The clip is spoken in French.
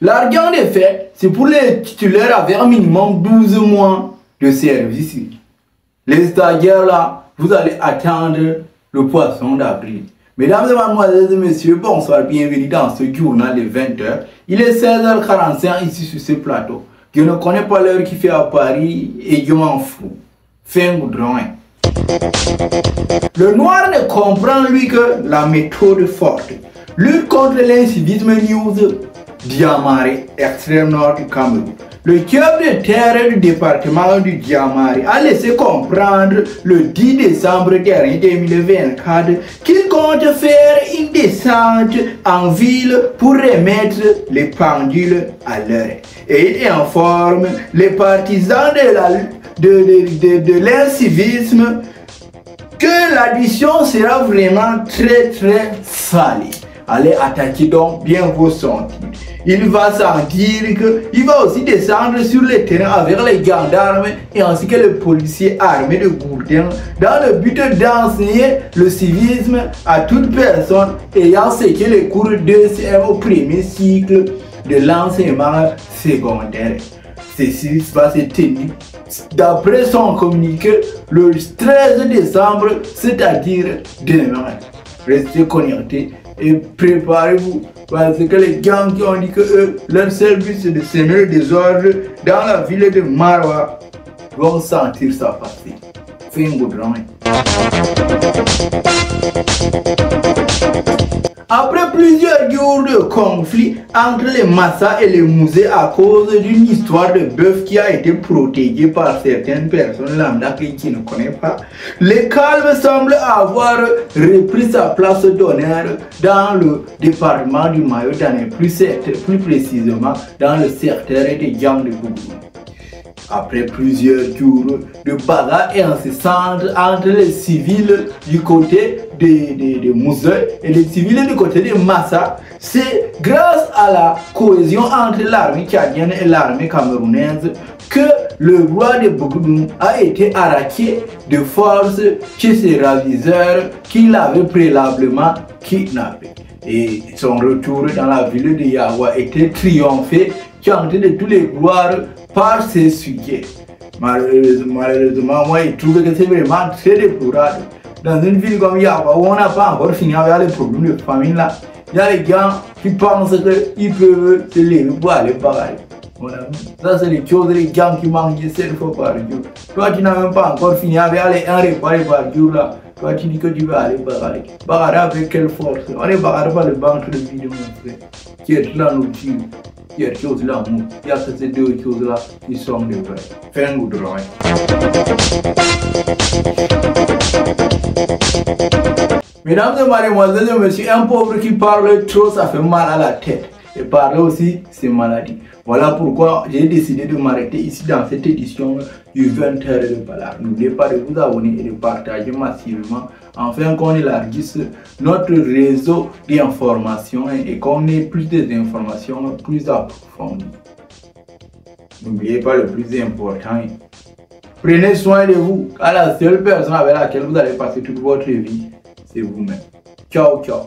L'argent des faits, c'est pour les titulaires avec un minimum 12 mois de service. Les stagiaires là, vous allez attendre le poisson d'avril. Mesdames et mademoiselles et messieurs, bonsoir, bienvenue dans ce journal de 20h. Il est 16h45 ici sur ce plateau. Je ne connais pas l'heure qu'il fait à Paris et je m'en fous. Fin goudron. Le noir ne comprend lui que la méthode forte. Lutte contre l'incivisme news. Diamari, extrême nord du Cameroun. Le chef de terre du département du Diamari a laissé comprendre le 10 décembre dernier 2024 qu'il compte faire une descente en ville pour remettre les pendules à l'heure. Et il informe les partisans de l'incivisme que l'addition sera vraiment très salée. Allez attaquer donc bien vos sentiers. Il va sentir qu'il va aussi descendre sur le terrain avec les gendarmes et ainsi que les policiers armés de gourdins dans le but d'enseigner le civisme à toute personne ayant séqué les cours d'ECM au premier cycle de l'enseignement secondaire. Ceci va se tenir d'après son communiqué le 13 décembre, c'est-à-dire demain. Restez connectés et préparez-vous parce que les gangs qui ont dit que leur seul but c'est de semer le désordre dans la ville de Marwa vont sentir ça passer. Fin goudron. Après plusieurs jours de conflit entre les Massa et les Mousés à cause d'une histoire de bœuf qui a été protégée par certaines personnes lambda qui ne connaissent pas, le calme semble avoir repris sa place d'honneur dans le département du Mayo-Danais, plus précisément dans le secteur de Djang de Bougou. Après plusieurs jours de bagarre incessante entre les civils du côté des Mousses et les civils du côté des Massa, c'est grâce à la cohésion entre l'armée tchadienne et l'armée camerounaise que le roi de Bougoudou a été arraché de force chez ses ravisseurs qui l'avaient préalablement kidnappé. Et son retour dans la ville de Yaoua était triomphé, chanté de tous les gloires par ses sujets. Malheureusement, moi, je trouve que c'est vraiment très déplorable. Dans une ville comme Yaoua, où on n'a pas encore fini avec les problèmes de famine là, il y a les gens qui pensent qu'ils peuvent se lever pour aller bagarrer. Voilà. Ça, c'est les choses, les gens qui mangent 7 fois par jour. Toi, tu n'as même pas encore fini avec un repas par jour là. Toi, tu dis que tu vas aller bagarrer. Bagarrer avec quelle force? On ne bagarre pas le ventre de vie de mon frère. Qui est là, nous tue. Il y a des choses là, il y a ces deux choses là qui sont de vrai. Fin goudron. Mesdames et mademoiselles et messieurs, un pauvre qui parle trop, ça fait mal à la tête. Et parler aussi, c'est maladie. Voilà pourquoi j'ai décidé de m'arrêter ici dans cette édition du 20h de Ballard. N'oubliez pas de vous abonner et de partager massivement afin qu'on élargisse notre réseau d'informations et qu'on ait plus d'informations plus approfondies. N'oubliez pas le plus important. Prenez soin de vous, car la seule personne avec laquelle vous allez passer toute votre vie, c'est vous-même. Ciao, ciao.